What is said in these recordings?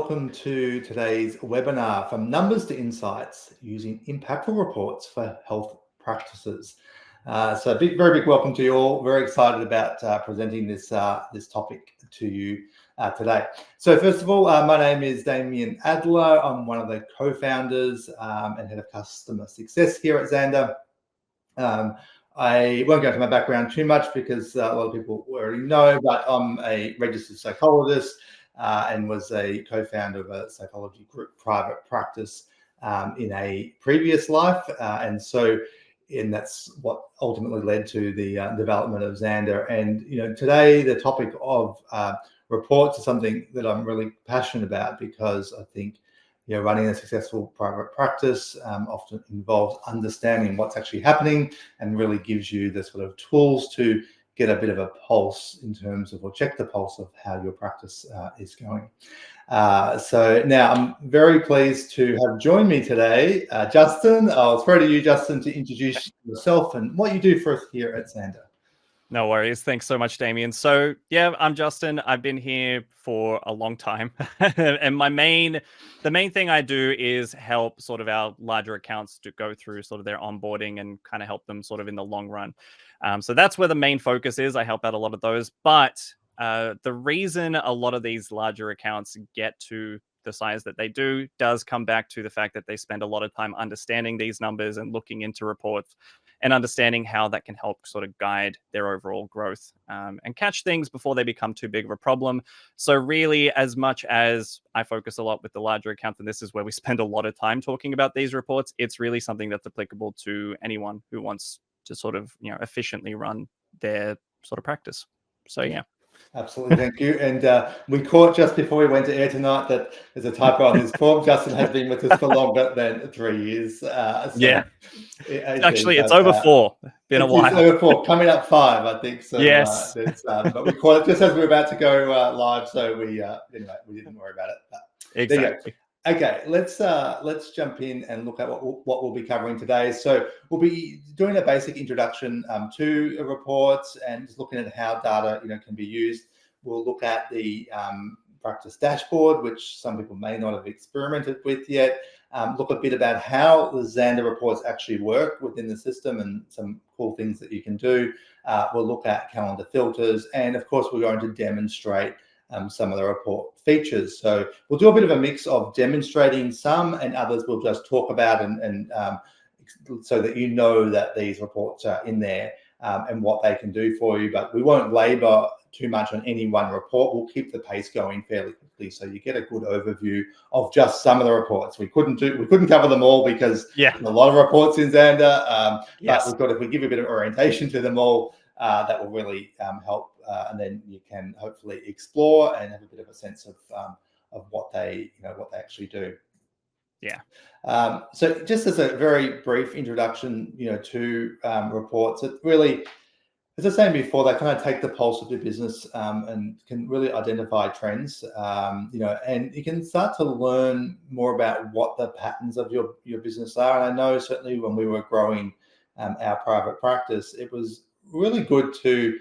welcome to today's webinar, From Numbers to Insights, Using Impactful Reports for Health Practices. So very big welcome to you all. Very excited about presenting this topic to you today. So first of all, my name is Damien Adler. I'm one of the co-founders and head of customer success here at Zanda. I won't go into my background too much because a lot of people already know, but I'm a registered psychologist and was a co-founder of a psychology group private practice in a previous life. And that's what ultimately led to the development of Zanda. And, today the topic of reports is something that I'm really passionate about because I think, running a successful private practice often involves understanding what's actually happening and really gives you the sort of tools to get a bit of a pulse in terms of, or check the pulse of how your practice is going. So now I'm very pleased to have joined me today, Justin. I'll throw to you, Justin, to introduce yourself and what you do for us here at Zanda. No worries. Thanks so much, Damien. So yeah, I'm Justin. I've been here for a long time. And the main thing I do is help sort of our larger accounts to go through sort of their onboarding and kind of help them sort of in the long run. So that's where the main focus is. I help out a lot of those. But the reason a lot of these larger accounts get to the size that they do does come back to the fact that they spend a lot of time understanding these numbers and looking into reports and understanding how that can help sort of guide their overall growth and catch things before they become too big of a problem. So really, as much as I focus a lot with the larger accounts, and this is where we spend a lot of time talking about these reports, it's really something that's applicable to anyone who wants to sort of, efficiently run their sort of practice. So yeah. Absolutely, thank you. And we caught just before we went to air tonight that there's a typo on his form. Justin has been with us for longer than 3 years. Yeah, actually, it's over 4. Been a while. It's over 4, coming up 5, I think. So yes, but we caught it just as we were about to go live, so we anyway we didn't worry about it. But exactly. Okay, let's jump in and look at what we'll be covering today. So we'll be doing a basic introduction to reports and just looking at how data can be used. We'll look at the practice dashboard, which some people may not have experimented with yet. Look a bit about how the Zanda reports actually work within the system and some cool things that you can do. We'll look at calendar filters, and of course we're going to demonstrate some of the report features. So we'll do a bit of a mix of demonstrating some, and others we'll just talk about and so that that these reports are in there and what they can do for you. But we won't labor too much on any one report. We'll keep the pace going fairly quickly, so you get a good overview of just some of the reports. We couldn't cover them all because there's a lot of reports in Zanda. But we thought if we give a bit of orientation to them all, that will really help. And then you can hopefully explore and have a bit of a sense of what they actually do. Yeah. So just as a very brief introduction, to reports, it really, as I was saying before, they kind of take the pulse of your business and can really identify trends. And you can start to learn more about what the patterns of your business are. And I know certainly when we were growing our private practice, it was really good to.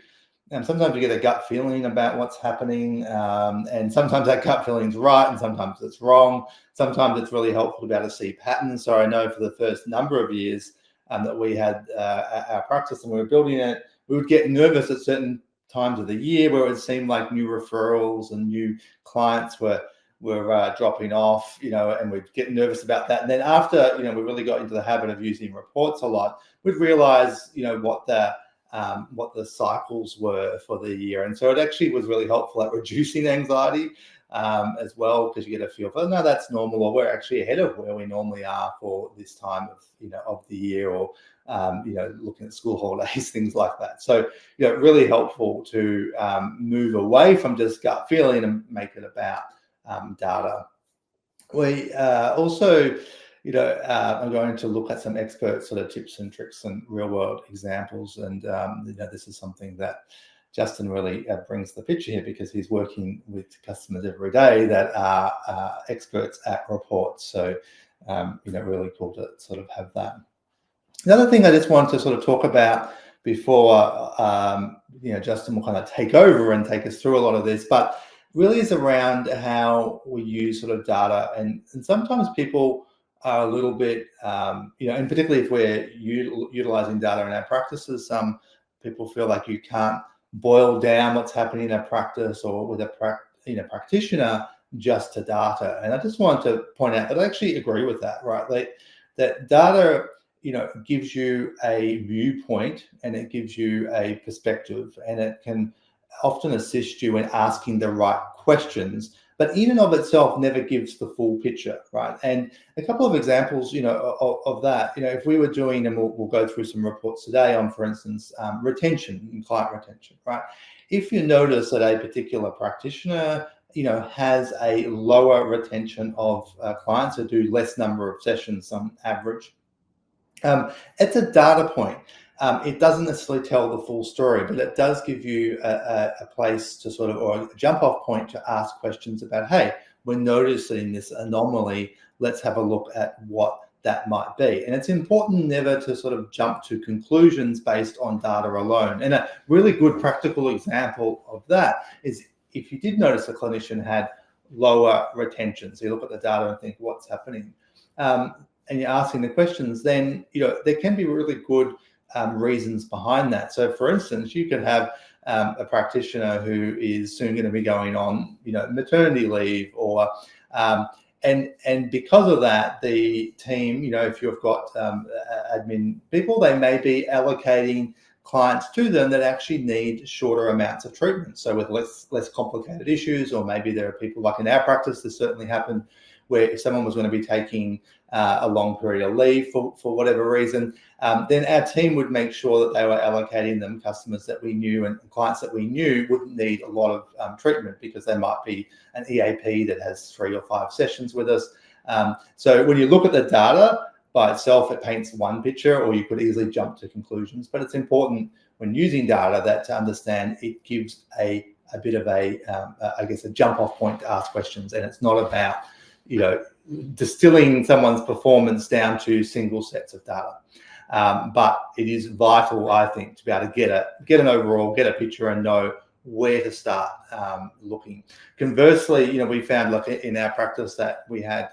And sometimes you get a gut feeling about what's happening, and sometimes that gut feeling's right, and sometimes it's wrong. Sometimes it's really helpful to be able to see patterns. So I know for the first number of years that we had our practice and we were building it, we would get nervous at certain times of the year where it seemed like new referrals and new clients were dropping off, and we'd get nervous about that. And then after, we really got into the habit of using reports a lot, we'd realize, what the cycles were for the year. And so it actually was really helpful at reducing anxiety as well, because you get a feel for, no, that's normal, or we're actually ahead of where we normally are for this time of the year, or looking at school holidays, things like that. So really helpful to move away from just gut feeling and make it about data. We also I'm going to look at some expert sort of tips and tricks and real world examples. And, this is something that Justin really brings the picture here, because he's working with customers every day that are experts at reports. So, really cool to sort of have that. The other thing I just wanted to sort of talk about before, Justin will kind of take over and take us through a lot of this, but really is around how we use sort of data, and sometimes people are a little bit, and particularly if we're utilizing data in our practices, some people feel like you can't boil down what's happening in a practice or with a practitioner just to data. And I just wanted to point out that I actually agree with that, right? That data, gives you a viewpoint and it gives you a perspective, and it can often assist you in asking the right questions, but in and of itself never gives the full picture, right? And a couple of examples, of that, if we were doing, and we'll go through some reports today on, for instance, retention and client retention, right? If you notice that a particular practitioner, has a lower retention of clients who do less number of sessions on average, it's a data point. It doesn't necessarily tell the full story, but it does give you a place to sort of, or a jump off point to ask questions about, hey, we're noticing this anomaly. Let's have a look at what that might be. And it's important never to sort of jump to conclusions based on data alone. And a really good practical example of that is if you did notice a clinician had lower retention, so you look at the data and think, what's happening? And you're asking the questions, then there can be really good reasons behind that. So, for instance, you could have a practitioner who is soon going to be going on, maternity leave, or and because of that, the team, if you've got admin people, they may be allocating clients to them that actually need shorter amounts of treatment. So with less complicated issues, or maybe there are people, like in our practice, this certainly happened, where if someone was going to be taking a long period of leave for whatever reason, then our team would make sure that they were allocating them customers that we knew and clients that we knew wouldn't need a lot of treatment, because they might be an EAP that has 3 or 5 sessions with us. So when you look at the data by itself, it paints one picture, or you could easily jump to conclusions. But it's important when using data that to understand it gives a bit of a jump off point to ask questions, and it's not about distilling someone's performance down to single sets of data. But it is vital, I think, to be able to get a picture and know where to start looking. Conversely, we found, like in our practice, that we had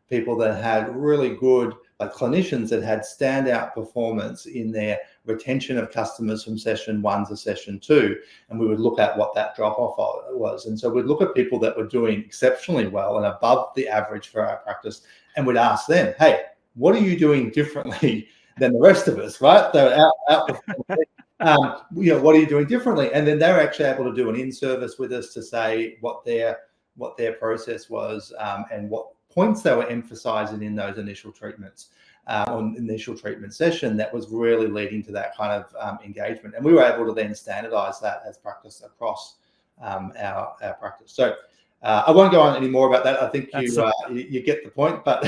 people that had really good, like clinicians that had standout performance in their retention of customers from session 1 to session 2, and we would look at what that drop off was. And so we'd look at people that were doing exceptionally well and above the average for our practice, and we'd ask them, hey, what are you doing differently than the rest of us, right? They're outperforming. What are you doing differently? And then they're actually able to do an in-service with us to say what their process was, and what points they were emphasizing in those initial treatments, on initial treatment session, that was really leading to that kind of engagement. And we were able to then standardize that as practice across our practice. So I won't go on any more about that. I think you get the point, but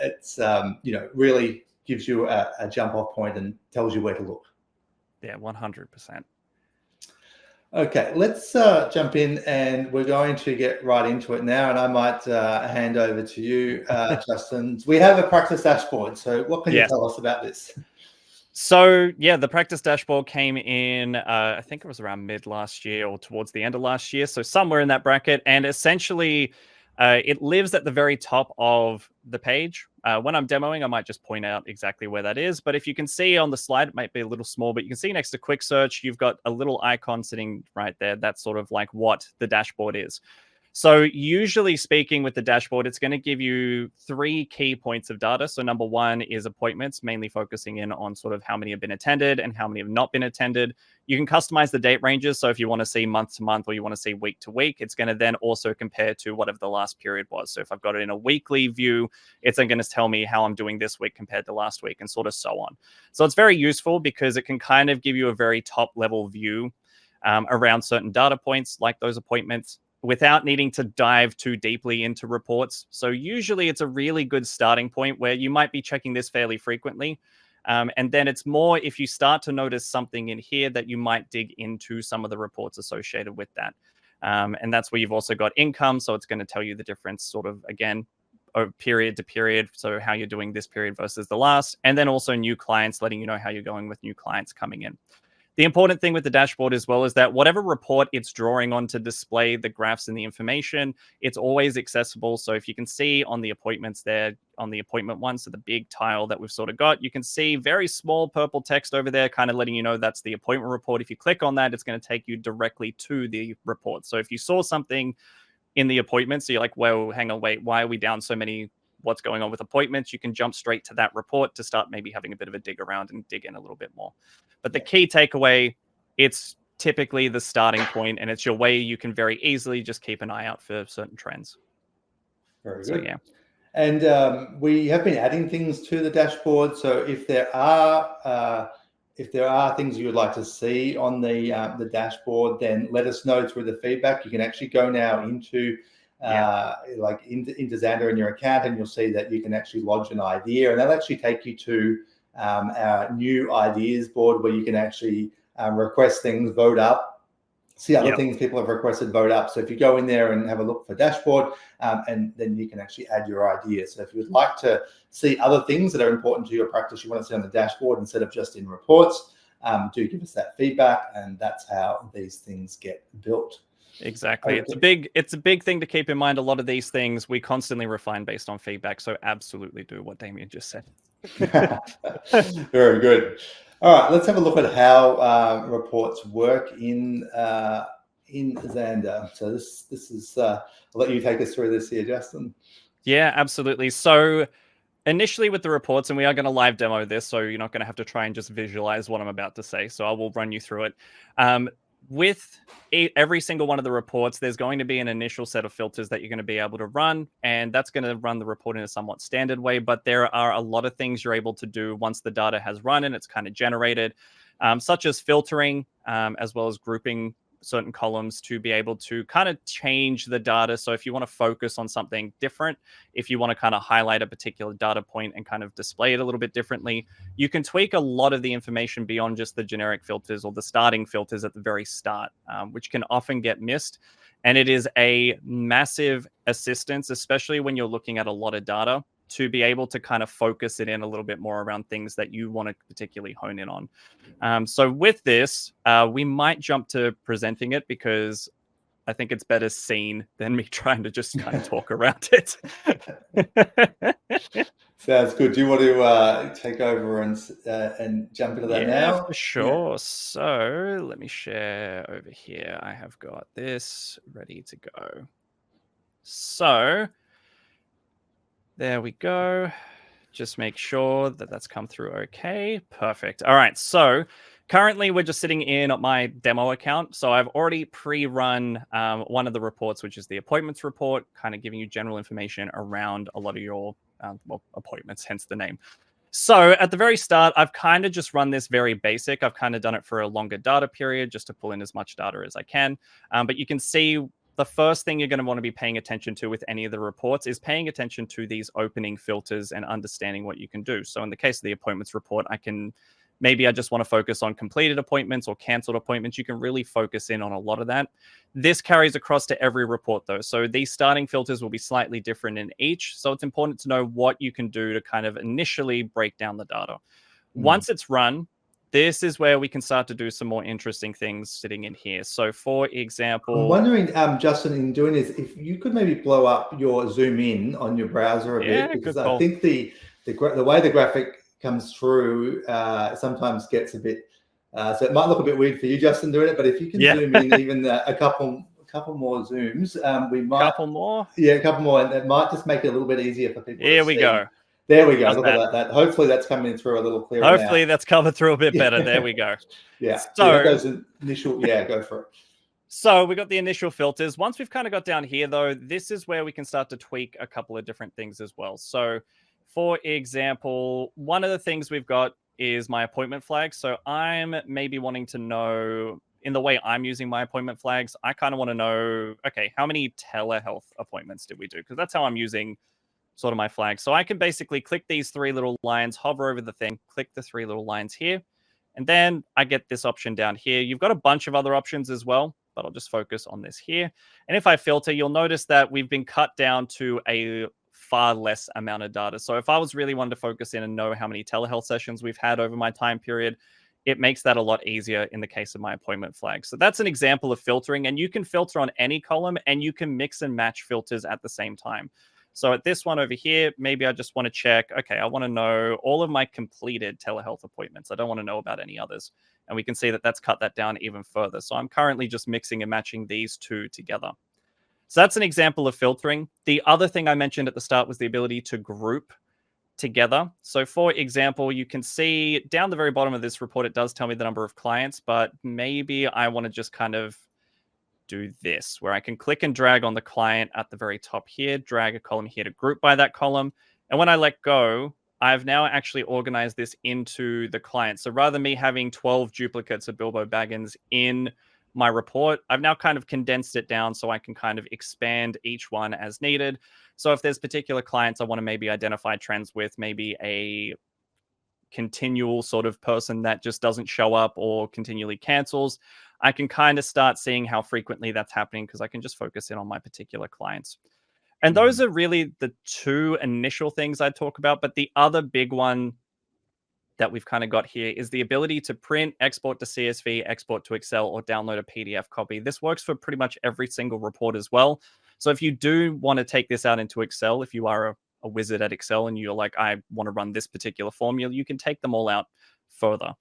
it's really gives you a jump off point and tells you where to look. Yeah, 100%. Okay, let's jump in, and we're going to get right into it now. And I might hand over to you, Justin. We have a practice dashboard. So what can you tell us about this? So yeah, the practice dashboard came in, I think it was around mid last year or towards the end of last year. So somewhere in that bracket. And essentially, it lives at the very top of the page. When I'm demoing, I might just point out exactly where that is. But if you can see on the slide, it might be a little small, but you can see next to quick search, you've got a little icon sitting right there. That's sort of like what the dashboard is. So usually speaking with the dashboard, it's going to give you 3 key points of data. So number 1 is appointments, mainly focusing in on sort of how many have been attended and how many have not been attended. You can customize the date ranges. So if you want to see month to month, or you want to see week to week, it's going to then also compare to whatever the last period was. So if I've got it in a weekly view, it's then going to tell me how I'm doing this week compared to last week, and sort of so on. So it's very useful because it can kind of give you a very top level view around certain data points like those appointments, without needing to dive too deeply into reports. So usually it's a really good starting point where you might be checking this fairly frequently. And then it's more if you start to notice something in here that you might dig into some of the reports associated with that. And that's where you've also got income. So it's going to tell you the difference sort of, again, period to period. So how you're doing this period versus the last. And then also new clients, letting you know how you're going with new clients coming in. The important thing with the dashboard as well is that whatever report it's drawing on to display the graphs and the information, it's always accessible. So if you can see on the appointments there, on the appointment one, so the big tile that we've sort of got, you can see very small purple text over there, kind of letting you know that's the appointment report. If you click on that, it's going to take you directly to the report. So if you saw something in the appointment, so you're like, well, hang on, wait, why are we down so many? What's going on with appointments? You can jump straight to that report to start maybe having a bit of a dig around and dig in a little bit more. But the key takeaway, it's typically the starting point, and it's your way you can very easily just keep an eye out for certain trends. Very good. So, yeah. And we have been adding things to the dashboard. So if there are things you would like to see on the dashboard, then let us know through the feedback. You can actually go now into into Zanda in your account, and you'll see that you can actually lodge an idea, and that'll actually take you to our new ideas board, where you can actually request things, vote up, see other things people have requested, vote up. So if you go in there and have a look for dashboard, and then you can actually add your ideas. So if you would like to see other things that are important to your practice, you want to see on the dashboard instead of just in reports, do give us that feedback, and that's how these things get built. Exactly. Okay. It's a big thing to keep in mind. A lot of these things we constantly refine based on feedback. So absolutely do what Damien just said. Very good. All right, let's have a look at how reports work in Zanda. So this is I'll let you take us through this here, Justin. Yeah, absolutely. So initially with the reports, and we are going to live demo this, so you're not going to have to try and just visualize what I'm about to say. So I will run you through it. With every single one of the reports, there's going to be an initial set of filters that you're going to be able to run, and that's going to run the report in a somewhat standard way. But there are a lot of things you're able to do once the data has run and it's kind of generated, such as filtering, as well as grouping certain columns to be able to kind of change the data. So if you want to focus on something different, if you want to kind of highlight a particular data point and kind of display it a little bit differently, you can tweak a lot of the information beyond just the generic filters or the starting filters at the very start, which can often get missed. And it is a massive assistance, especially when you're looking at a lot of data, to be able to kind of focus it in a little bit more around things that you want to particularly hone in on. So with this, we might jump to presenting it, because I think it's better seen than me trying to just kind of talk around it. Sounds good. Do you want to take over and jump into that now? Yeah, for sure. Yeah. So let me share over here. I have got this ready to go. So there we go. Just make sure that that's come through okay. Perfect. All right. So currently we're just sitting in my demo account. So I've already pre-run one of the reports, which is the appointments report, kind of giving you general information around a lot of your appointments, hence the name. So at the very start, I've kind of just run this very basic. I've kind of done it for a longer data period just to pull in as much data as I can. But you can see the first thing you're going to want to be paying attention to with any of the reports is paying attention to these opening filters and understanding what you can do. So in the case of the appointments report, I just want to focus on completed appointments or canceled appointments. You can really focus in on a lot of that. This carries across to every report though. So these starting filters will be slightly different in each. So it's important to know what you can do to kind of initially break down the data. Once it's run, this is where we can start to do some more interesting things sitting in here. So for example, I'm wondering, Justin, in doing this, if you could maybe blow up your zoom in on your browser a bit, because I think the way the graphic comes through sometimes gets a bit, so it might look a bit weird for you, Justin, doing it, but if you can zoom in even a couple more zooms, we might. Couple more? Yeah, a couple more, and it might just make it a little bit easier for people Here to we see. go. There we go. Look at that. Hopefully that's coming through a little clearer now. Hopefully that's coming through a bit better. There we go. Yeah. So those initial, go for it. So we got the initial filters. Once we've kind of got down here, though, this is where we can start to tweak a couple of different things as well. So for example, one of the things we've got is my appointment flag. So I'm maybe wanting to know, in the way I'm using my appointment flags, I kind of want to know, okay, how many telehealth appointments did we do? Because that's how I'm using sort of my flag. So I can basically click these three little lines, hover over the thing, click the three little lines here, and then I get this option down here. You've got a bunch of other options as well, but I'll just focus on this here. And if I filter, you'll notice that we've been cut down to a far less amount of data. So if I was really wanting to focus in and know how many telehealth sessions we've had over my time period, it makes that a lot easier in the case of my appointment flag. So that's an example of filtering, and you can filter on any column and you can mix and match filters at the same time. So at this one over here, maybe I just want to check, okay, I want to know all of my completed telehealth appointments. I don't want to know about any others. And we can see that that's cut that down even further. So I'm currently just mixing and matching these two together. So that's an example of filtering. The other thing I mentioned at the start was the ability to group together. So for example, you can see down the very bottom of this report, it does tell me the number of clients, but maybe I want to just kind of do this, where I can click and drag on the client at the very top here, drag a column here to group by that column. And when I let go, I've now actually organized this into the client. So rather than me having 12 duplicates of Bilbo Baggins in my report, I've now kind of condensed it down so I can kind of expand each one as needed. So if there's particular clients I want to maybe identify trends with, maybe a continual sort of person that just doesn't show up or continually cancels, I can kind of start seeing how frequently that's happening because I can just focus in on my particular clients. And those are really the two initial things I talk about. But the other big one that we've kind of got here is the ability to print, export to CSV, export to Excel, or download a PDF copy. This works for pretty much every single report as well. So if you do want to take this out into Excel, if you are a wizard at Excel and you're like, I want to run this particular formula, you can take them all out further.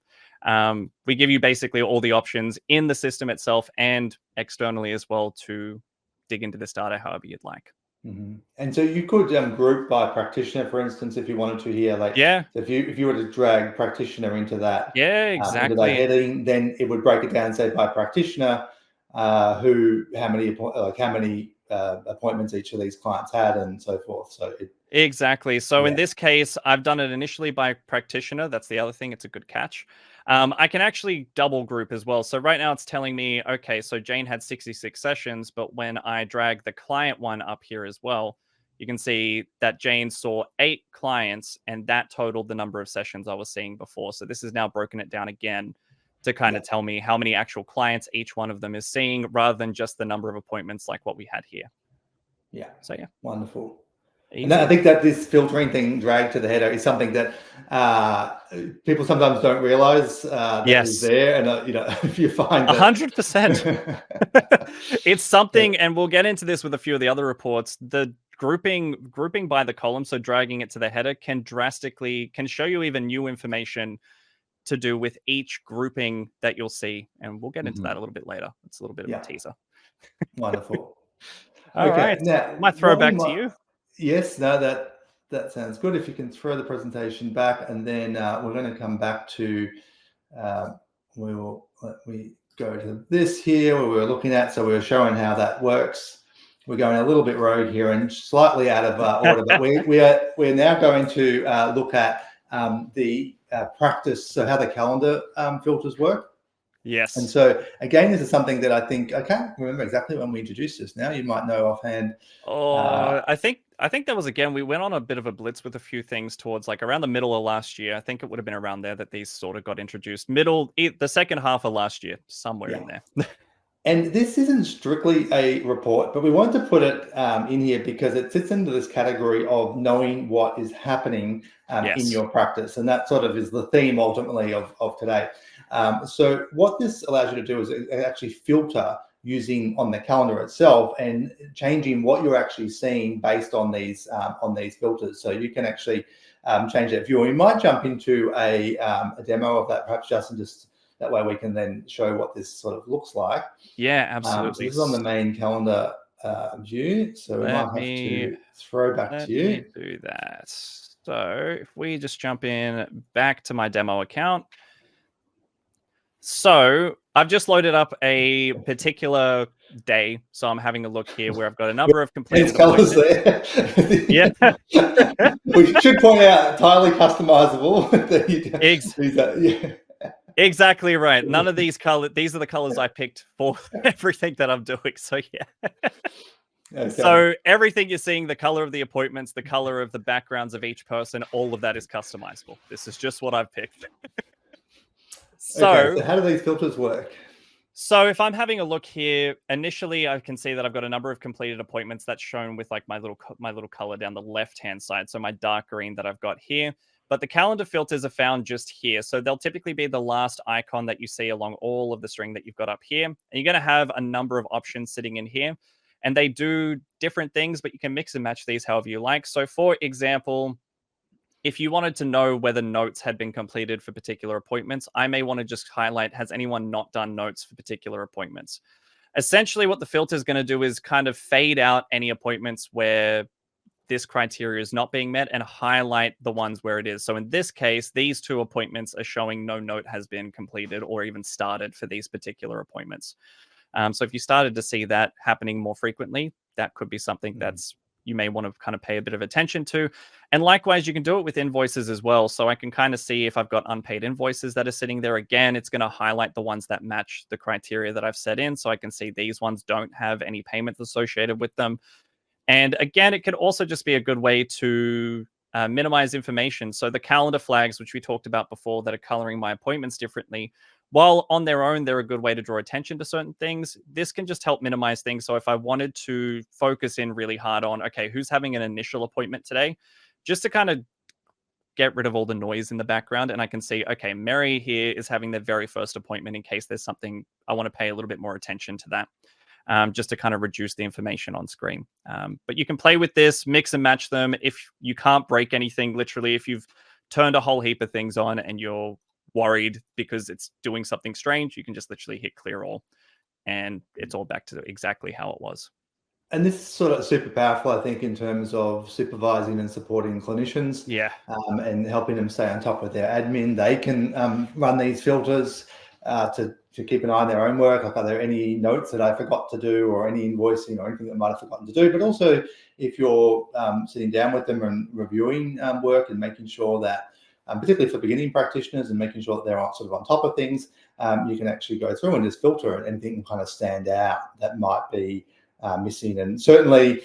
We give you basically all the options in the system itself and externally as well to dig into this data however you'd like. Mm-hmm. And so you could group by practitioner, for instance, if you wanted to here. Like, yeah, if you were to drag practitioner into that, yeah, exactly. into that heading, then it would break it down, say by practitioner, how many appointments each of these clients had, and so forth. So exactly. So in this case, I've done it initially by practitioner. That's the other thing. It's a good catch. I can actually double group as well. So right now it's telling me, okay, so Jane had 66 sessions, but when I drag the client one up here as well, you can see that Jane saw 8 clients and that totaled the number of sessions I was seeing before. So this is now broken it down again to kind of tell me how many actual clients each one of them is seeing rather than just the number of appointments like what we had here. Yeah. So yeah. Wonderful. Easy. And I think that this filtering thing, drag to the header, is something that people sometimes don't realize that is there. And if you find 100%, it's something, and we'll get into this with a few of the other reports. The grouping by the column, so dragging it to the header, can show you even new information to do with each grouping that you'll see, and we'll get into that a little bit later. It's a little bit of a teaser. Wonderful. All right, now my throwback to you. Yes, no, that sounds good. If you can throw the presentation back, and then we're going to come back to let me go to this here where we were looking at. So we were showing how that works. We're going a little bit rogue here and slightly out of order, but we're now going to look at the practice, so how the calendar filters work. Yes. And so again, this is something that I think I can't remember exactly when we introduced this. Now you might know offhand. I think that was, again, we went on a bit of a blitz with a few things towards like around the middle of last year. I think it would have been around there that these sort of got introduced. The second half of last year, somewhere in there. And this isn't strictly a report, but we wanted to put it in here because it fits into this category of knowing what is happening in your practice. And that sort of is the theme ultimately of today. So what this allows you to do is actually filter using on the calendar itself and changing what you're actually seeing based on these filters. So you can actually change that view. We might jump into a demo of that, perhaps, Justin, just that way we can then show what this sort of looks like. Yeah, absolutely. So this is on the main calendar view. So we might have to throw back to you. Let me do that. So if we just jump in back to my demo account. So I've just loaded up a particular day. So I'm having a look here where I've got a number of completed colors there. Yeah. We should point out entirely customizable. Exactly right. None of these colors, these are the colors I picked for everything that I'm doing. So yeah. Okay. So everything you're seeing, the color of the appointments, the color of the backgrounds of each person, all of that is customizable. This is just what I've picked. So how do these filters work? So if I'm having a look here, initially I can see that I've got a number of completed appointments that's shown with like my little color down the left-hand side. So my dark green that I've got here. But the calendar filters are found just here. So they'll typically be the last icon that you see along all of the string that you've got up here. And you're going to have a number of options sitting in here. And they do different things, but you can mix and match these however you like. So for example, if you wanted to know whether notes had been completed for particular appointments, I may want to just highlight, has anyone not done notes for particular appointments? Essentially, what the filter is going to do is kind of fade out any appointments where this criteria is not being met and highlight the ones where it is. So in this case, these 2 appointments are showing no note has been completed or even started for these particular appointments. So if you started to see that happening more frequently, that could be something that's you may want to kind of pay a bit of attention to. And likewise, you can do it with invoices as well. So I can kind of see if I've got unpaid invoices that are sitting there. Again, it's going to highlight the ones that match the criteria that I've set in. So I can see these ones don't have any payments associated with them. And again, it could also just be a good way to minimize information. So the calendar flags, which we talked about before, that are coloring my appointments differently, while on their own, they're a good way to draw attention to certain things. This can just help minimize things. So if I wanted to focus in really hard on, okay, who's having an initial appointment today, just to kind of get rid of all the noise in the background. And I can see, okay, Mary here is having their very first appointment in case there's something I want to pay a little bit more attention to that. Just to kind of reduce the information on screen. But you can play with this, mix and match them. If you can't break anything, literally, if you've turned a whole heap of things on and you're worried because it's doing something strange, you can just literally hit clear all and it's all back to exactly how it was. And this is sort of super powerful, I think, in terms of supervising and supporting clinicians, and helping them stay on top of their admin. They can run these filters to keep an eye on their own work. Like, are there any notes that I forgot to do, or any invoicing or anything that I might have forgotten to do? But also, if you're sitting down with them and reviewing work and making sure that, particularly for beginning practitioners, and making sure that they're sort of on top of things, you can actually go through and just filter, and anything can kind of stand out that might be missing. And certainly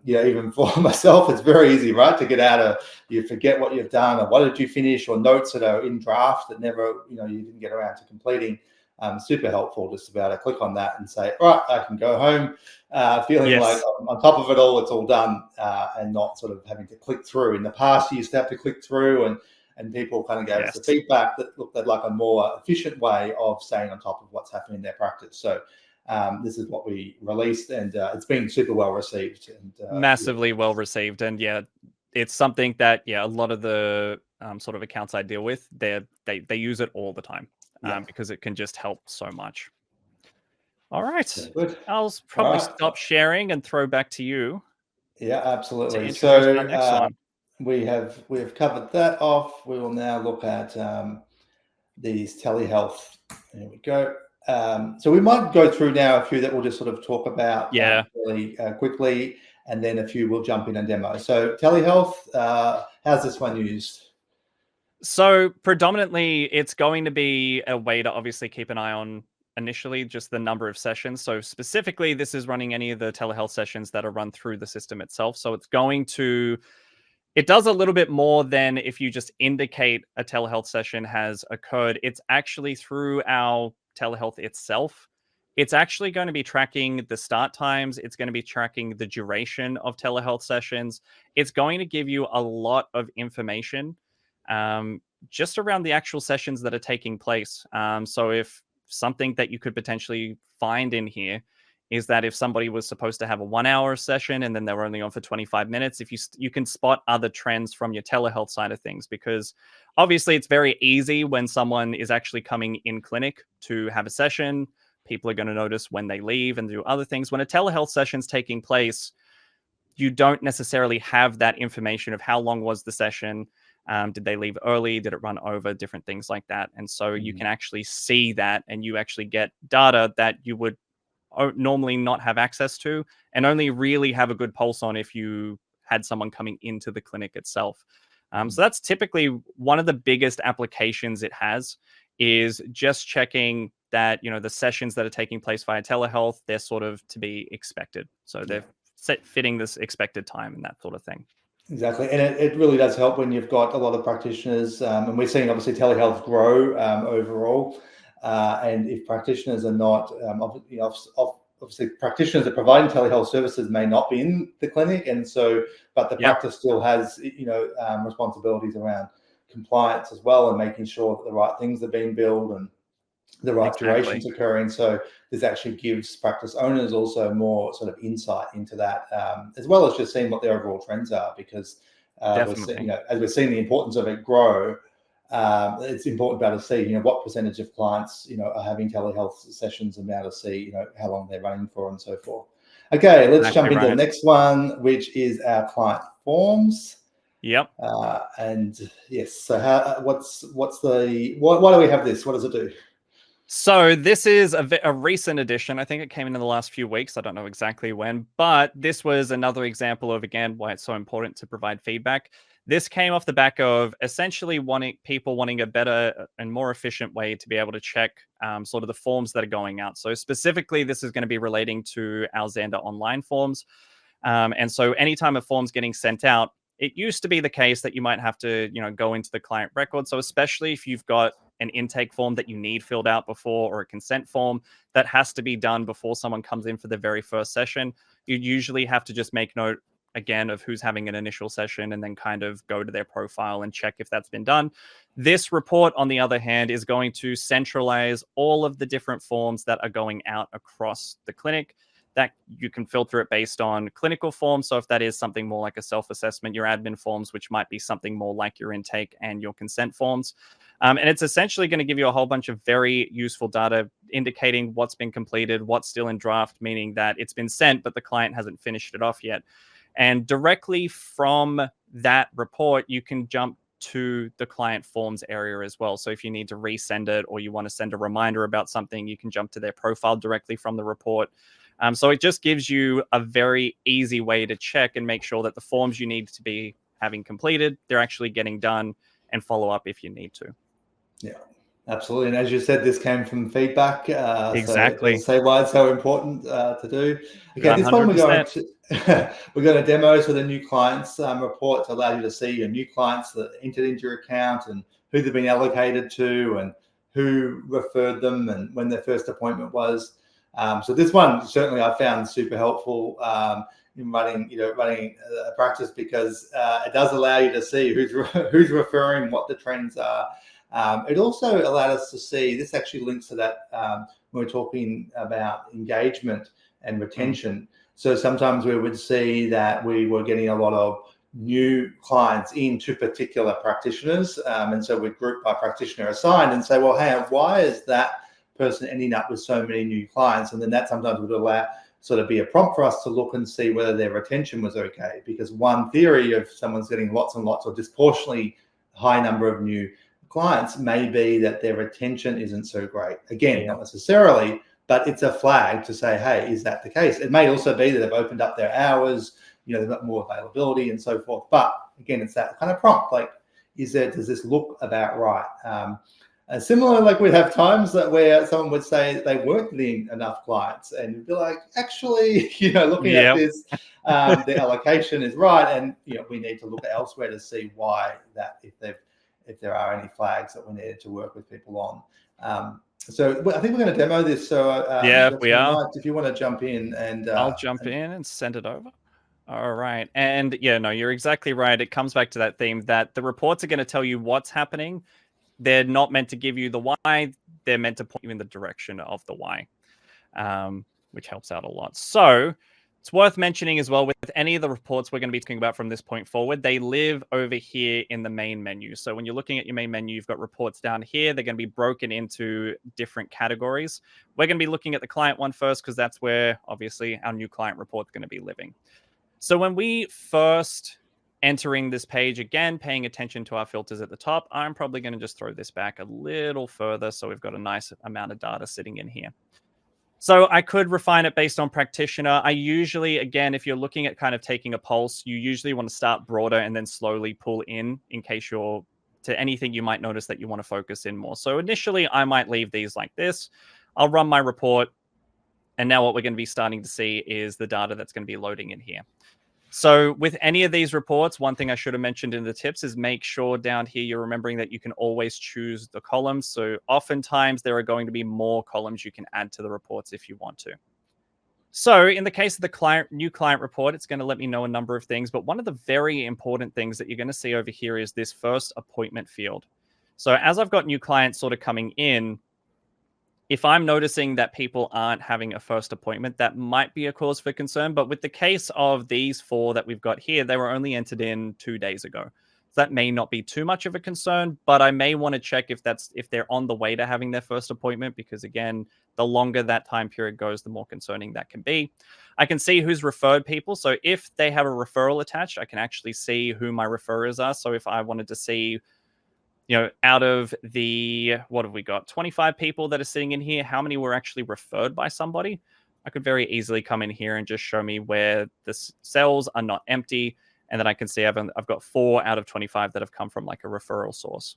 even for myself, it's very easy, right, to get out of, you forget what you've done, or what did you finish, or notes that are in draft that never, you didn't get around to completing. Super helpful just to be able to click on that and say, right, I can go home feeling like I'm on top of it all, it's all done, and not sort of having to click through. In the past, you used to have to click through, and people kind of gave us the feedback that looked like a more efficient way of staying on top of what's happening in their practice. So this is what we released, and it's been super well received, and massively well received. And it's something that a lot of the sort of accounts I deal with, they use it all the time because it can just help so much. All right, I'll probably stop sharing and throw back to you. Yeah, absolutely. To introduce our next one. We have covered that off. We will now look at these telehealth. There we go. So we might go through now a few that we'll just sort of talk about really quickly, and then a few we'll jump in and demo. So telehealth, how's this one used? So predominantly, it's going to be a way to obviously keep an eye on initially just the number of sessions. So specifically, this is running any of the telehealth sessions that are run through the system itself. So it's going to, it does a little bit more than if you just indicate a telehealth session has occurred. It's actually through our telehealth itself. It's actually going to be tracking the start times. It's going to be tracking the duration of telehealth sessions. It's going to give you a lot of information just around the actual sessions that are taking place. So if something that you could potentially find in here is that if somebody was supposed to have a 1 hour session and then they were only on for 25 minutes, if you can spot other trends from your telehealth side of things, because obviously it's very easy when someone is actually coming in clinic to have a session. People are going to notice when they leave and do other things. When a telehealth session's taking place, you don't necessarily have that information of how long was the session. Did they leave early? Did it run over? Different things like that. And so you can actually see that, and you actually get data that you would normally not have access to, and only really have a good pulse on if you had someone coming into the clinic itself. So that's typically one of the biggest applications it has, is just checking that, the sessions that are taking place via telehealth, they're sort of to be expected. So they're fitting this expected time and that sort of thing. Exactly. And it really does help when you've got a lot of practitioners, and we're seeing obviously telehealth grow overall. And if practitioners are not obviously practitioners that provide telehealth services may not be in the clinic, and so but the practice still has responsibilities around compliance as well, and making sure that the right things are being billed and the right durations occurring. So this actually gives practice owners also more sort of insight into that, as well as just seeing what the overall trends are, because as we're seeing the importance of it grow, it's important to be able to see, what percentage of clients, are having telehealth sessions, and be able to see, how long they're running for and so forth. Okay, let's jump into the next one, which is our client forms. Yep. And yes, so why do we have this? What does it do? So this is a recent addition. I think it came in the last few weeks. I don't know exactly when, but this was another example of, again, why it's so important to provide feedback. This came off the back of essentially wanting a better and more efficient way to be able to check sort of the forms that are going out. So specifically, this is going to be relating to our Zanda online forms. And so anytime a form's getting sent out, it used to be the case that you might have to, go into the client record. So especially if you've got an intake form that you need filled out before, or a consent form that has to be done before someone comes in for the very first session, you usually have to just make note again of who's having an initial session, and then kind of go to their profile and check if that's been done. This report, on the other hand, is going to centralize all of the different forms that are going out across the clinic, that you can filter it based on clinical forms. So if that is something more like a self-assessment, your admin forms, which might be something more like your intake and your consent forms. And it's essentially going to give you a whole bunch of very useful data indicating what's been completed, what's still in draft, meaning that it's been sent, but the client hasn't finished it off yet. And directly from that report, you can jump to the client forms area as well. So if you need to resend it, or you want to send a reminder about something, you can jump to their profile directly from the report. So it just gives you a very easy way to check and make sure that the forms you need to be having completed, they're actually getting done, and follow up if you need to. Yeah, absolutely. And as you said, this came from feedback. Exactly. So say why it's so important to do. Okay, 100%. this one we're going to demo for the new clients report to allow you to see your new clients that entered into your account, and who they've been allocated to, and who referred them, and when their first appointment was. So this one certainly I found super helpful in running a practice, because it does allow you to see who's referring, what the trends are. It also allowed us to see, this actually links to that when we're talking about engagement and retention. So sometimes we would see that we were getting a lot of new clients into particular practitioners, and so we'd group by practitioner assigned and say, well, hey, why is that person ending up with so many new clients? And then that sometimes would allow sort of be a prompt for us to look and see whether their retention was okay, because one theory of someone's getting lots and lots or disproportionately high number of new clients may be that their retention isn't so great. Again, not necessarily, but it's a flag to say, hey, is that the case? It may also be that they've opened up their hours, they've got more availability and so forth. But again, it's that kind of prompt, like, does this look about right? And similar, like we'd have times that where someone would say they weren't getting enough clients, and you'd be like, actually, looking at this, the allocation is right, and we need to look elsewhere to see why that, if there are any flags that we needed to work with people on. So I think we're going to demo this. So we are. Mike, if you want to jump in, and I'll jump in and send it over. All right. And you're exactly right. It comes back to that theme that the reports are going to tell you what's happening. They're not meant to give you the why. They're meant to point you in the direction of the why, which helps out a lot. So it's worth mentioning as well, with any of the reports we're going to be talking about from this point forward, they live over here in the main menu. So when you're looking at your main menu, you've got reports down here. They're going to be broken into different categories. We're going to be looking at the client one first, because that's where obviously our new client report is going to be living. So when we first entering this page, again, paying attention to our filters at the top, I'm probably going to just throw this back a little further so we've got a nice amount of data sitting in here. So I could refine it based on practitioner. I usually, again, if you're looking at kind of taking a pulse, you usually want to start broader and then slowly pull in case you're to anything you might notice that you want to focus in more. So initially, I might leave these like this. I'll run my report. And now what we're going to be starting to see is the data that's going to be loading in here. So with any of these reports, one thing I should have mentioned in the tips is make sure down here you're remembering that you can always choose the columns. So oftentimes there are going to be more columns you can add to the reports if you want to. So in the case of the new client report, it's going to let me know a number of things. But one of the very important things that you're going to see over here is this first appointment field. So as I've got new clients sort of coming in, if I'm noticing that people aren't having a first appointment, that might be a cause for concern. But with the case of these 4 that we've got here, they were only entered in 2 days ago. So that may not be too much of a concern, but I may want to check if they're on the way to having their first appointment, because again, the longer that time period goes, the more concerning that can be. I can see who's referred people. So if they have a referral attached, I can actually see who my referrers are. So if I wanted to see, out of the, what have we got? 25 people that are sitting in here, how many were actually referred by somebody? I could very easily come in here and just show me where the cells are not empty. And then I can see I've got 4 out of 25 that have come from like a referral source.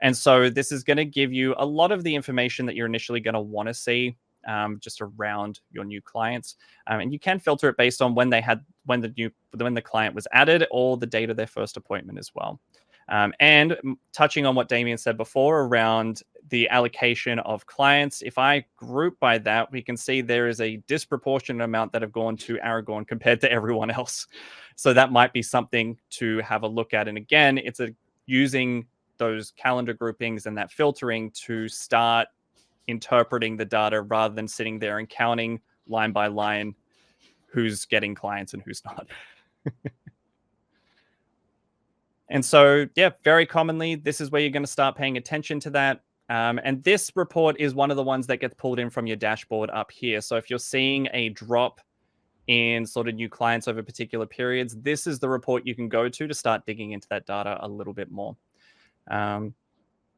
And so this is going to give you a lot of the information that you're initially going to want to see just around your new clients. And you can filter it based on when the client was added, or the date of their first appointment as well. And touching on what Damien said before around the allocation of clients, if I group by that, we can see there is a disproportionate amount that have gone to Aragorn compared to everyone else. So that might be something to have a look at. And again, it's using those calendar groupings and that filtering to start interpreting the data rather than sitting there and counting line by line who's getting clients and who's not. And so, yeah, very commonly, this is where you're going to start paying attention to that. And this report is one of the ones that gets pulled in from your dashboard up here. So if you're seeing a drop in sort of new clients over particular periods, this is the report you can go to start digging into that data a little bit more. Yeah.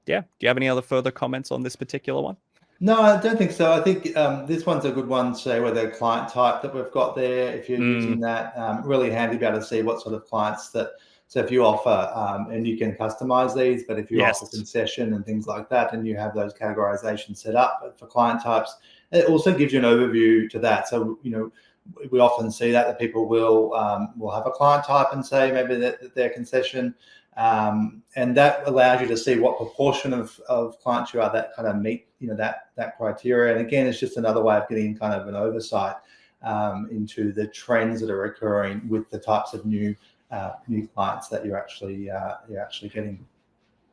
Do you have any other further comments on this particular one? No, I don't think so. I think this one's a good one to say whether the client type that we've got there, if you're using that, really handy to be able to see what sort of clients that. So if you offer, and you can customize these, but if you offer concession and things like that, and you have those categorizations set up for client types, it also gives you an overview to that. So, we often see that people will have a client type and say maybe that their concession, and that allows you to see what proportion of clients you are that kind of meet, that criteria. And again, it's just another way of getting kind of an oversight into the trends that are occurring with the types of new clients that you're actually getting.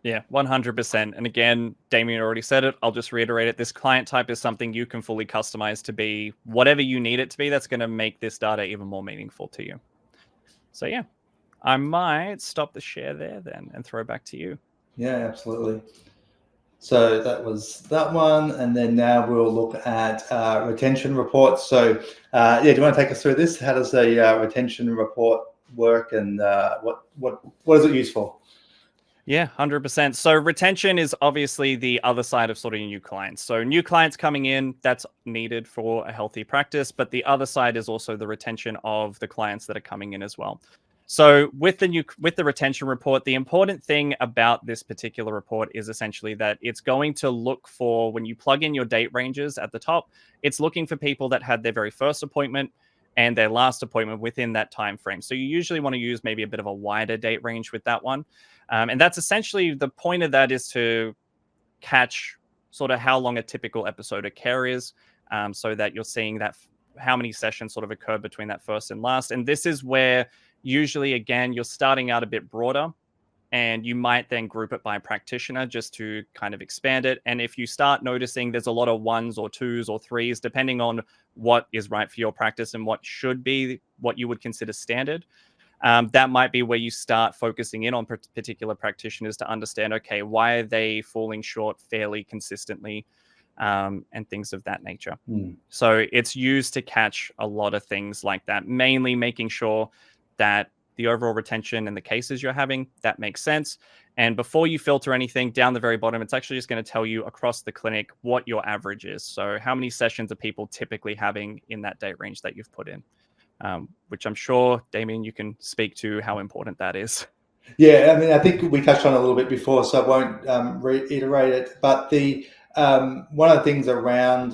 Yeah, 100%. And again, Damien already said it. I'll just reiterate it. This client type is something you can fully customize to be whatever you need it to be. That's going to make this data even more meaningful to you. So yeah, I might stop the share there then and throw back to you. Yeah, absolutely. So that was that one. And then now we'll look at retention reports. So do you want to take us through this? How does a retention report work, and what is it used for? Yeah, 100%. So retention is obviously the other side of sort of new clients. So new clients coming in, that's needed for a healthy practice, but the other side is also the retention of the clients that are coming in as well. So with the retention report, the important thing about this particular report is essentially that it's going to look for, when you plug in your date ranges at the top, it's looking for people that had their very first appointment and their last appointment within that time frame. So you usually want to use maybe a bit of a wider date range with that one. And that's essentially the point of that, is to catch sort of how long a typical episode of care is, so that you're seeing that how many sessions sort of occur between that first and last. And this is where usually, again, you're starting out a bit broader, and you might then group it by practitioner just to kind of expand it. And if you start noticing there's a lot of 1s or 2s or 3s, depending on what is right for your practice and what should be what you would consider standard, that might be where you start focusing in on particular practitioners to understand, okay, why are they falling short fairly consistently, and things of that nature. So it's used to catch a lot of things like that, mainly making sure that the overall retention and the cases you're having, that makes sense. And before you filter anything, down the very bottom, it's actually just going to tell you across the clinic what your average is. So how many sessions are people typically having in that date range that you've put in, which I'm sure, Damien, you can speak to how important that is. Yeah, I mean, I think we touched on it a little bit before, so I won't reiterate it. But the one of the things around,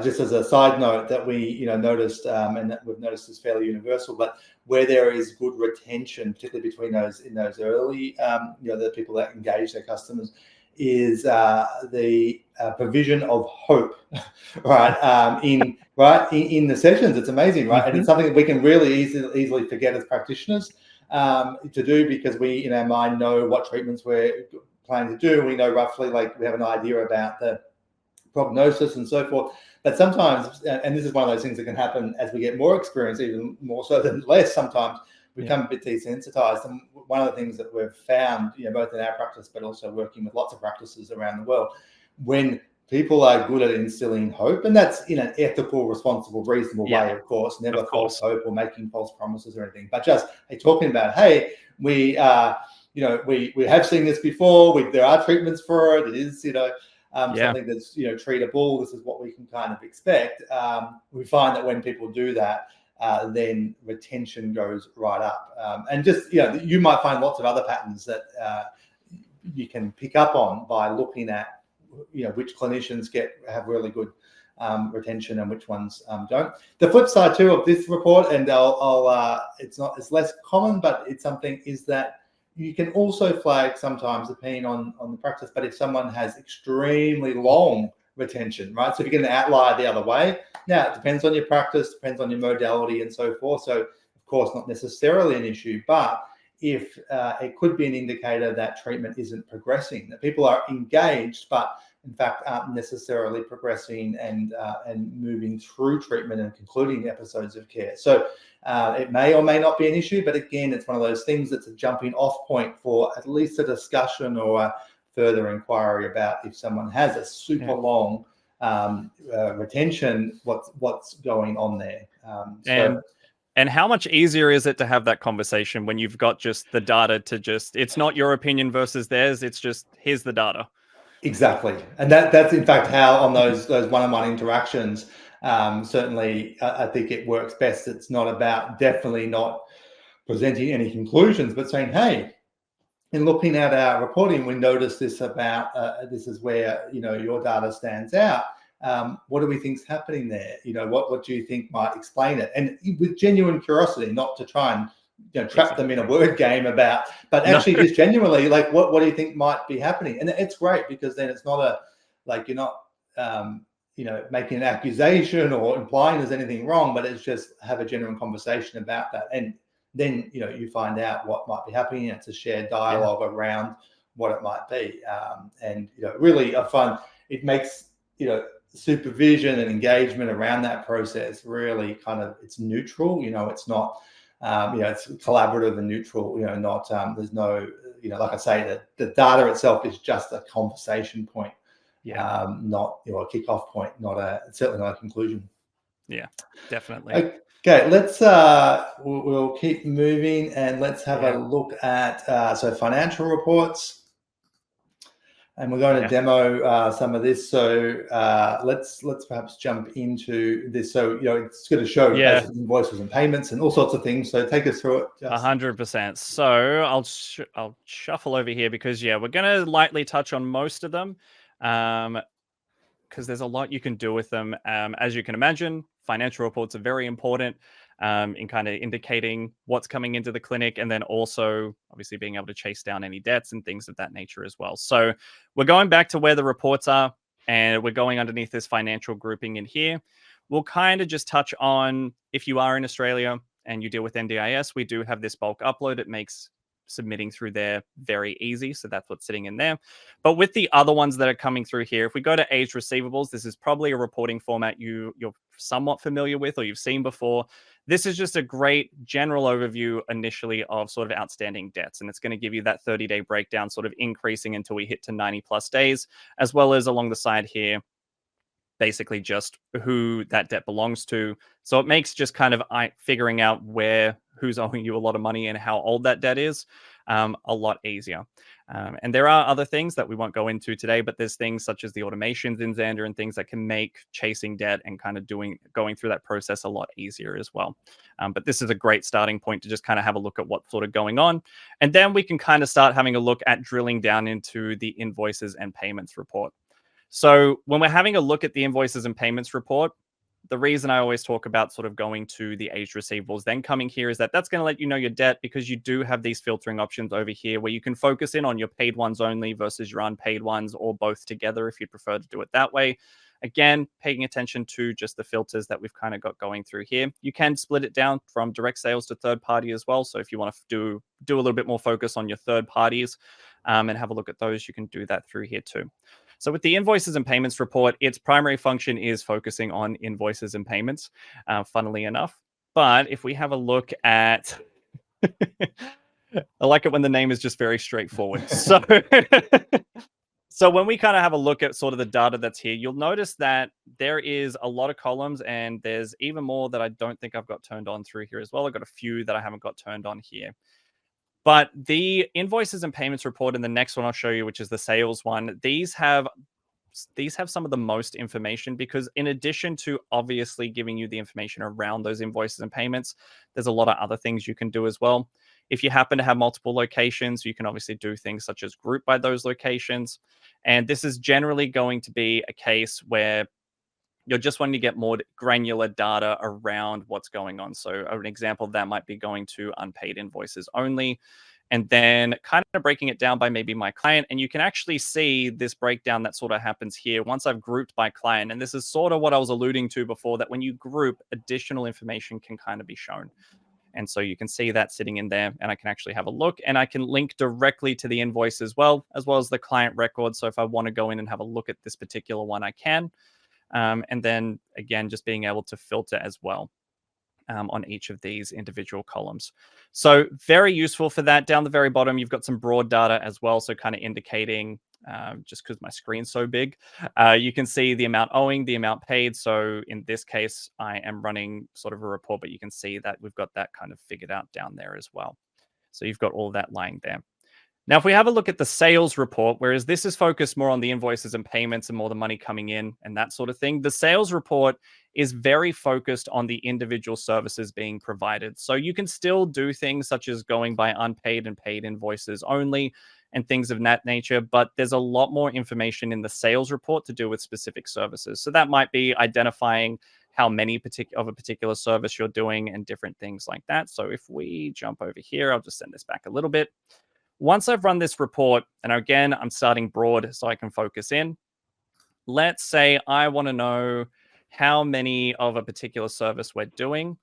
just as a side note, that we noticed, and that we've noticed is fairly universal, but where there is good retention, particularly between those in those early, the people that engage their customers, is the provision of hope, right? In the sessions, it's amazing, right? And it's something that we can really easily forget as practitioners to do, because we in our mind know what treatments we're planning to do. We know roughly, like, we have an idea about the prognosis and so forth. But sometimes, and this is one of those things that can happen as we get more experience, even more so than less, sometimes we become a bit desensitized. And one of the things that we've found, both in our practice, but also working with lots of practices around the world, when people are good at instilling hope, and that's in an ethical, responsible, reasonable way, of course, never false hope or making false promises or anything, but just talking about, hey, we we have seen this before. There are treatments for it. It is something that's treatable. This is what we can kind of expect. We find that when people do that, then retention goes right up. And just you might find lots of other patterns that you can pick up on by looking at which clinicians have really good retention and which ones don't. The flip side too of this report, and it's less common, but it's something, is that you can also flag sometimes, depending on the practice, but if someone has extremely long retention, right? So if you get an outlier the other way, now it depends on your practice, depends on your modality and so forth. So of course, not necessarily an issue, but if it could be an indicator that treatment isn't progressing, that people are engaged, but in fact aren't necessarily progressing and moving through treatment and concluding episodes of care. So it may or may not be an issue, but again, it's one of those things that's a jumping off point for at least a discussion or a further inquiry about if someone has a super long retention, what's going on there. And how much easier is it to have that conversation when you've got just the data it's not your opinion versus theirs, it's just, here's the data. Exactly. And that's in fact how on those one-on-one interactions, certainly I think it works best. It's not about definitely not presenting any conclusions, but saying, hey, in looking at our reporting, we noticed this about, this is where, your data stands out. What do we think is happening there? What do you think might explain it? And with genuine curiosity, not to try and trap them in a word game about, but actually just genuinely, like, what do you think might be happening? And it's great, because then it's not you're not making an accusation or implying there's anything wrong, but it's just have a genuine conversation about that. And then you find out what might be happening. It's a shared dialogue around what it might be. And really I find it makes supervision and engagement around that process really kind of, it's neutral. It's not it's collaborative and neutral. Not there's no like I say, the data itself is just a conversation point, not a kickoff point, certainly not a conclusion. Yeah, definitely. Okay, let's we'll keep moving, and let's have a look at so financial reports, and we're going to demo some of this. So let's perhaps jump into this. So it's going to show invoices and payments and all sorts of things. So take us through it. 100%. So I'll shuffle over here, because we're going to lightly touch on most of them, because there's a lot you can do with them. As you can imagine, financial reports are very important in kind of indicating what's coming into the clinic, and then also obviously being able to chase down any debts and things of that nature as well. So we're going back to where the reports are, and we're going underneath this financial grouping in here. We'll kind of just touch on, if you are in Australia and you deal with NDIS, we do have this bulk upload. It makes submitting through there very easy. So that's what's sitting in there. But with the other ones that are coming through here, if we go to aged receivables, this is probably a reporting format you're somewhat familiar with or you've seen before. This is just a great general overview initially of sort of outstanding debts. And it's going to give you that 30-day breakdown, sort of increasing until we hit to 90 plus days, as well as along the side here, basically just who that debt belongs to. So it makes just kind of figuring out who's owing you a lot of money and how old that debt is a lot easier. And there are other things that we won't go into today, but there's things such as the automations in Zanda and things that can make chasing debt and kind of going through that process a lot easier as well. But this is a great starting point to just kind of have a look at what's sort of going on. And then we can kind of start having a look at drilling down into the invoices and payments report. So when we're having a look at the invoices and payments report, the reason I always talk about sort of going to the aged receivables, then coming here, is that that's going to let you know your debt, because you do have these filtering options over here where you can focus in on your paid ones only versus your unpaid ones, or both together if you prefer to do it that way. Again, paying attention to just the filters that we've kind of got going through here. You can split it down from direct sales to third party as well. So if you want to do a little bit more focus on your third parties and have a look at those, you can do that through here too. So with the invoices and payments report, its primary function is focusing on invoices and payments, funnily enough. But if we have a look at, I like it when the name is just very straightforward. So, so when we kind of have a look at sort of the data that's here, you'll notice that there is a lot of columns, and there's even more that I don't think I've got turned on through here as well. I've got a few that I haven't got turned on here. But the invoices and payments report, and the next one I'll show you, which is the sales one, these have some of the most information, because in addition to obviously giving you the information around those invoices and payments, there's a lot of other things you can do as well. If you happen to have multiple locations, you can obviously do things such as group by those locations. And this is generally going to be a case where you're just wanting to get more granular data around what's going on. So an example of that might be going to unpaid invoices only, and then kind of breaking it down by maybe my client. And you can actually see this breakdown that sort of happens here once I've grouped by client. And this is sort of what I was alluding to before, that when you group, additional information can kind of be shown. And so you can see that sitting in there, and I can actually have a look, and I can link directly to the invoice as well as the client record. So if I want to go in and have a look at this particular one, I can. And then again, just being able to filter as well on each of these individual columns. So very useful for that. Down the very bottom, you've got some broad data as well. So kind of indicating, just because my screen's so big, you can see the amount owing, the amount paid. So in this case, I am running sort of a report, but you can see that we've got that kind of figured out down there as well. So you've got all that lying there. Now, if we have a look at the sales report, whereas this is focused more on the invoices and payments and more the money coming in and that sort of thing, the sales report is very focused on the individual services being provided. So you can still do things such as going by unpaid and paid invoices only and things of that nature, but there's a lot more information in the sales report to do with specific services. So that might be identifying how many of a particular service you're doing and different things like that. So if we jump over here, I'll just send this back a little bit. Once I've run this report, and again, I'm starting broad so I can focus in. Let's say I want to know how many of a particular service we're doing.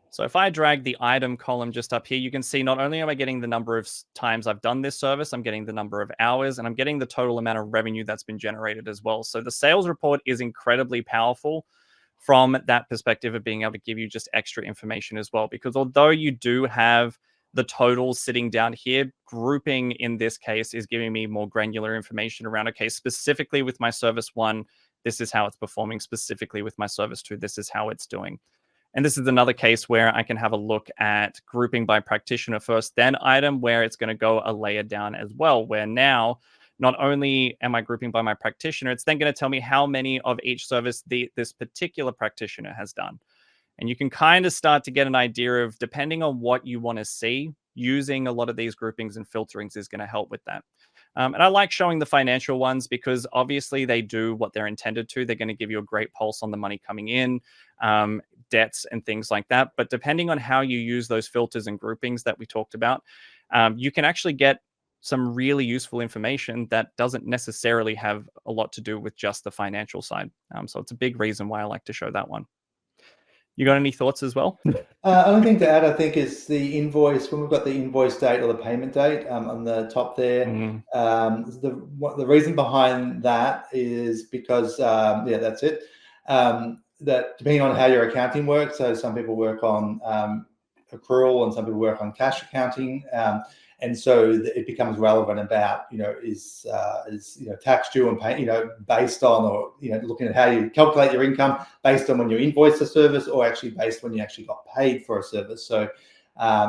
So if I drag the item column just up here, you can see not only am I getting the number of times I've done this service, I'm getting the number of hours, and I'm getting the total amount of revenue that's been generated as well. So the sales report is incredibly powerful from that perspective of being able to give you just extra information as well. Because although you do have the totals sitting down here, grouping in this case is giving me more granular information around, okay, specifically with my service 1, this is how it's performing. Specifically with my service 2, this is how it's doing. And this is another case where I can have a look at grouping by practitioner first, then item, where it's going to go a layer down as well, where now not only am I grouping by my practitioner, it's then going to tell me how many of each service this particular practitioner has done. And you can kind of start to get an idea of, depending on what you want to see, using a lot of these groupings and filterings is going to help with that. And I like showing the financial ones because obviously they do what they're intended to. They're going to give you a great pulse on the money coming in, debts and things like that. But depending on how you use those filters and groupings that we talked about, you can actually get some really useful information that doesn't necessarily have a lot to do with just the financial side. So it's a big reason why I like to show that one. You got any thoughts as well? Only thing to add, I think, is the invoice. When we've got the invoice date or the payment date on the top there, the reason behind that is because, that's it. That depending on how your accounting works, so some people work on accrual and some people work on cash accounting. And so it becomes relevant about, is tax due and pay, based on, or, looking at how you calculate your income based on when you invoice a service, or actually based when you actually got paid for a service. So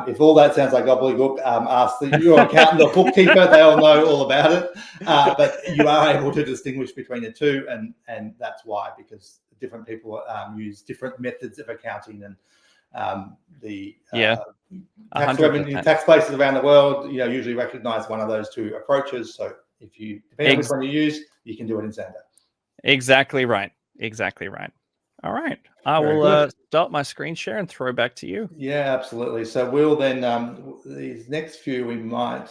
if all that sounds like gobbledygook, ask your accountant or bookkeeper, they'll know all about it. But you are able to distinguish between the two, and that's why, because different people use different methods of accounting, and tax places around the world, usually recognize one of those two approaches. So depending on which one you use, you can do it in Zanda. Exactly right. Exactly right. All right. I Very will good. start my screen share and throw back to you. Yeah, absolutely. So we'll then these next few we might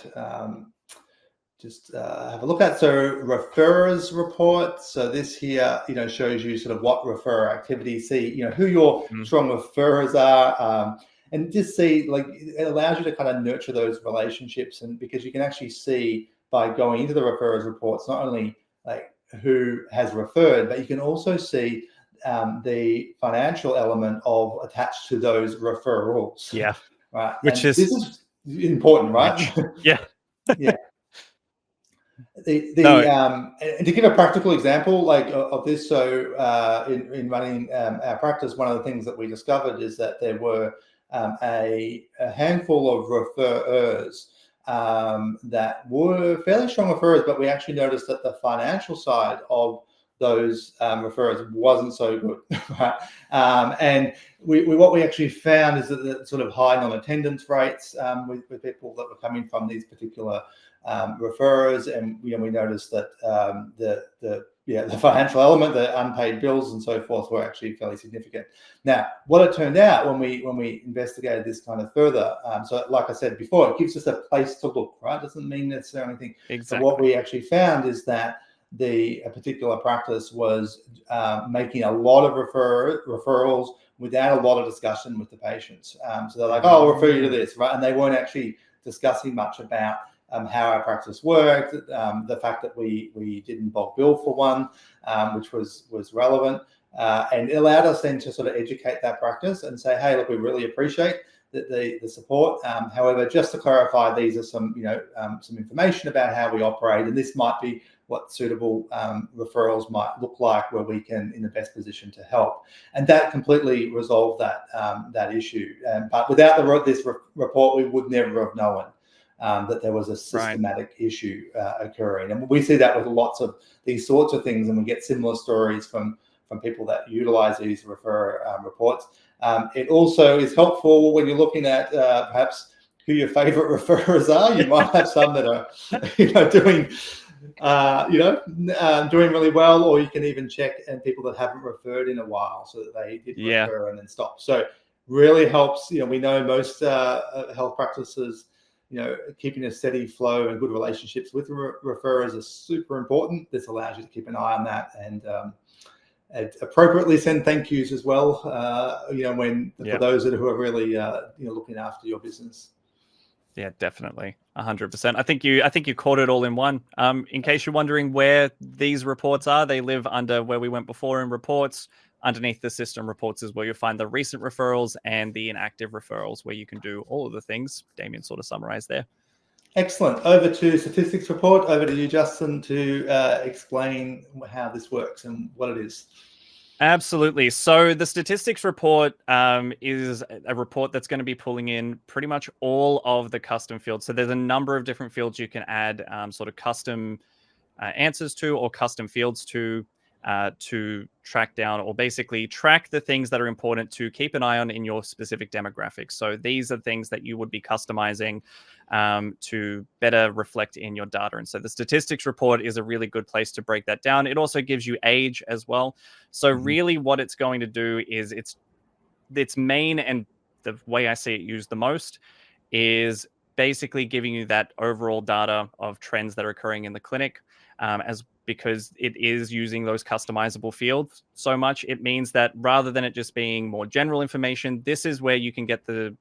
just have a look at. So referrers report. So this here, shows you sort of what referrer activities, see, who your strong referrers are, and just see, like, it allows you to kind of nurture those relationships, and because you can actually see by going into the referrers reports, not only like who has referred, but you can also see the financial element of attached to those referrals. Yeah. Right. Which And is this is important, right? Yeah. Yeah. No. And to give a practical example like of this, so in running our practice, one of the things that we discovered is that there were a handful of referrers that were fairly strong referrers, but we actually noticed that the financial side of those referrers wasn't so good. Right? And what we actually found is that the sort of high non-attendance rates with people that were coming from these particular referrers, and we noticed that the financial element, the unpaid bills and so forth, were actually fairly significant. Now, what it turned out when we investigated this kind of further, so like I said before, it gives us a place to look, right? Doesn't mean necessarily anything. Exactly. But what we actually found is that a particular practice was making a lot of referrals without a lot of discussion with the patients. So they're like, oh, I'll refer you to this, right? And they weren't actually discussing much about how our practice worked, the fact that we didn't bulk bill for one, which was relevant, and it allowed us then to sort of educate that practice and say, hey, look, we really appreciate the support. However, just to clarify, these are some some information about how we operate, and this might be what suitable referrals might look like, where we can in the best position to help. And that completely resolved that issue. But without this report, we would never have known that there was a systematic issue occurring. And we see that with lots of these sorts of things, and we get similar stories from people that utilize these reports. It also is helpful when you're looking at perhaps who your favorite referrers are. You might have some that are doing doing really well, or you can even check and people that haven't referred in a while, so that they did refer and then stop. So really helps. We know most health practices, keeping a steady flow and good relationships with referrers is super important. This allows you to keep an eye on that and appropriately send thank yous as well. For those who are really looking after your business. Yeah, definitely, 100%. I think you caught it all in one. In case you're wondering where these reports are, they live under where we went before in reports. Underneath the system reports is where you'll find the recent referrals and the inactive referrals, where you can do all of the things Damien sort of summarized there. Excellent. Over to statistics report. Over to you, Justin, to explain how this works and what it is. Absolutely. So the statistics report is a report that's going to be pulling in pretty much all of the custom fields. So there's a number of different fields you can add sort of custom answers to, or custom fields to track down, or basically track the things that are important to keep an eye on in your specific demographics. So these are things that you would be customizing to better reflect in your data. And so the statistics report is a really good place to break that down. It also gives you age as well. So really what it's going to do is its main, and the way I see it used the most, is basically giving you that overall data of trends that are occurring in the clinic, because it is using those customizable fields so much. It means that rather than it just being more general information, this is where you can get the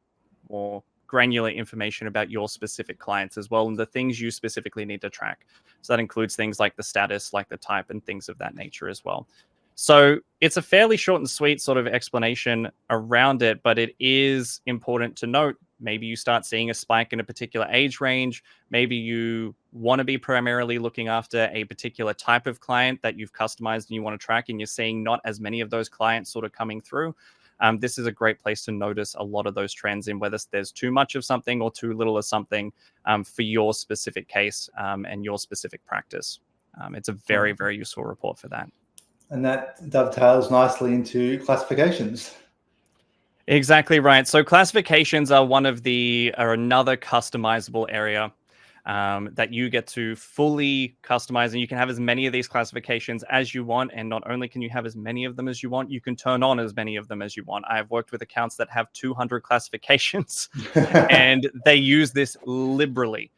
more granular information about your specific clients as well, and the things you specifically need to track. So that includes things like the status, like the type, and things of that nature as well. So it's a fairly short and sweet sort of explanation around it, but it is important to note, maybe you start seeing a spike in a particular age range. Maybe you want to be primarily looking after a particular type of client that you've customized and you want to track, and you're seeing not as many of those clients sort of coming through. This is a great place to notice a lot of those trends in whether there's too much of something or too little of something for your specific case and your specific practice. It's a very, very useful report for that. And that dovetails nicely into classifications. Exactly right. So classifications are another customizable area. that you get to fully customize, and you can have as many of these classifications as you want. And not only can you have as many of them as you want, you can turn on as many of them as you want. I have worked with accounts that have 200 classifications and they use this liberally.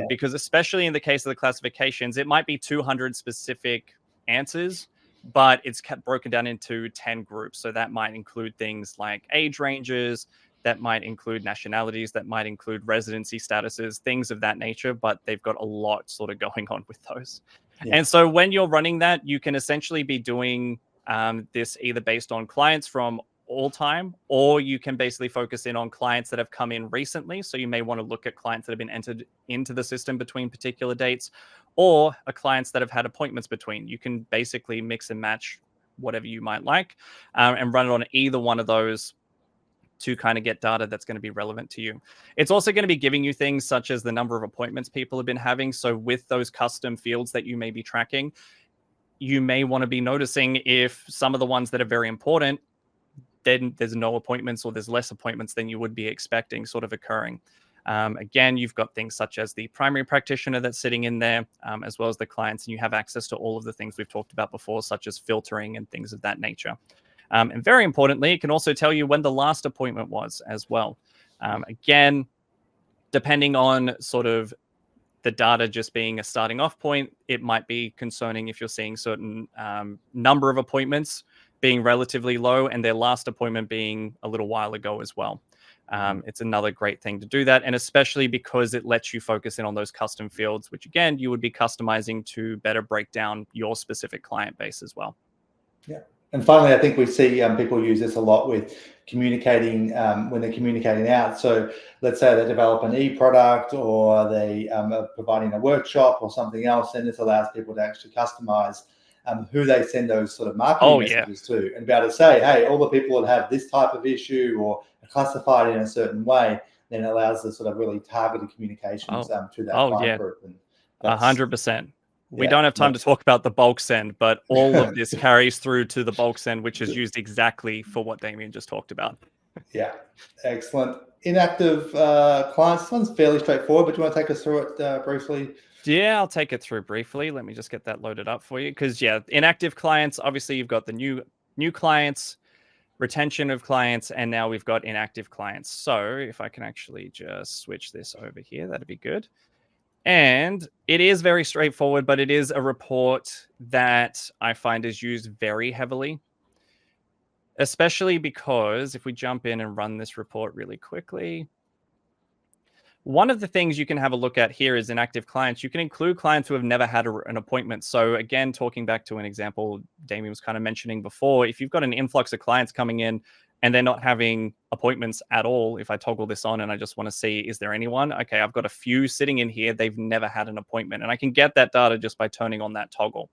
Because especially in the case of the classifications, it might be 200 specific answers, but it's kept broken down into 10 groups. So that might include things like age ranges, that might include nationalities, that might include residency statuses, things of that nature, but they've got a lot sort of going on with those. And so when you're running that, you can essentially be doing this either based on clients from all time, or you can basically focus in on clients that have come in recently. So you may want to look at clients that have been entered into the system between particular dates, or clients that have had appointments between. You can basically mix and match whatever you might like and run it on either one of those to kind of get data that's going to be relevant to you. It's also going to be giving you things such as the number of appointments people have been having. So with those custom fields that you may be tracking, you may want to be noticing if some of the ones that are very important, then there's no appointments, or there's less appointments than you would be expecting sort of occurring. Again, you've got things such as the primary practitioner that's sitting in there, as well as the clients, and you have access to all of the things we've talked about before, such as filtering and things of that nature. And very importantly, it can also tell you when the last appointment was as well. Again, depending on sort of the data just being a starting off point, it might be concerning if you're seeing certain number of appointments being relatively low and their last appointment being a little while ago as well. It's another great thing to do that, and especially because it lets you focus in on those custom fields, which again, you would be customizing to better break down your specific client base as well. Yeah. And finally, I think we see people use this a lot with communicating when they're communicating out. So let's say they develop an e-product, or they are providing a workshop or something else, and this allows people to actually customize who they send those sort of marketing messages to, and be able to say, hey, all the people that have this type of issue or are classified in a certain way, then it allows the sort of really targeted communications to that client group. And 100%. We don't have time to talk about the bulk send, but all of this carries through to the bulk send, which is used exactly for what Damien just talked about. Yeah, excellent. Inactive clients, this one's fairly straightforward, but do you want to take us through it briefly? Yeah, I'll take it through briefly. Let me just get that loaded up for you. Because inactive clients, obviously you've got the new clients, retention of clients, and now we've got inactive clients. So if I can actually just switch this over here, that'd be good. And it is very straightforward, but it is a report that I find is used very heavily, especially because if we jump in and run this report really quickly, one of the things you can have a look at here is inactive clients. You can include clients who have never had an appointment. So again, talking back to an example Damien was kind of mentioning before, if you've got an influx of clients coming in and they're not having appointments at all, if I toggle this on and I just want to see, is there anyone? Okay, I've got a few sitting in here. They've never had an appointment. And I can get that data just by turning on that toggle.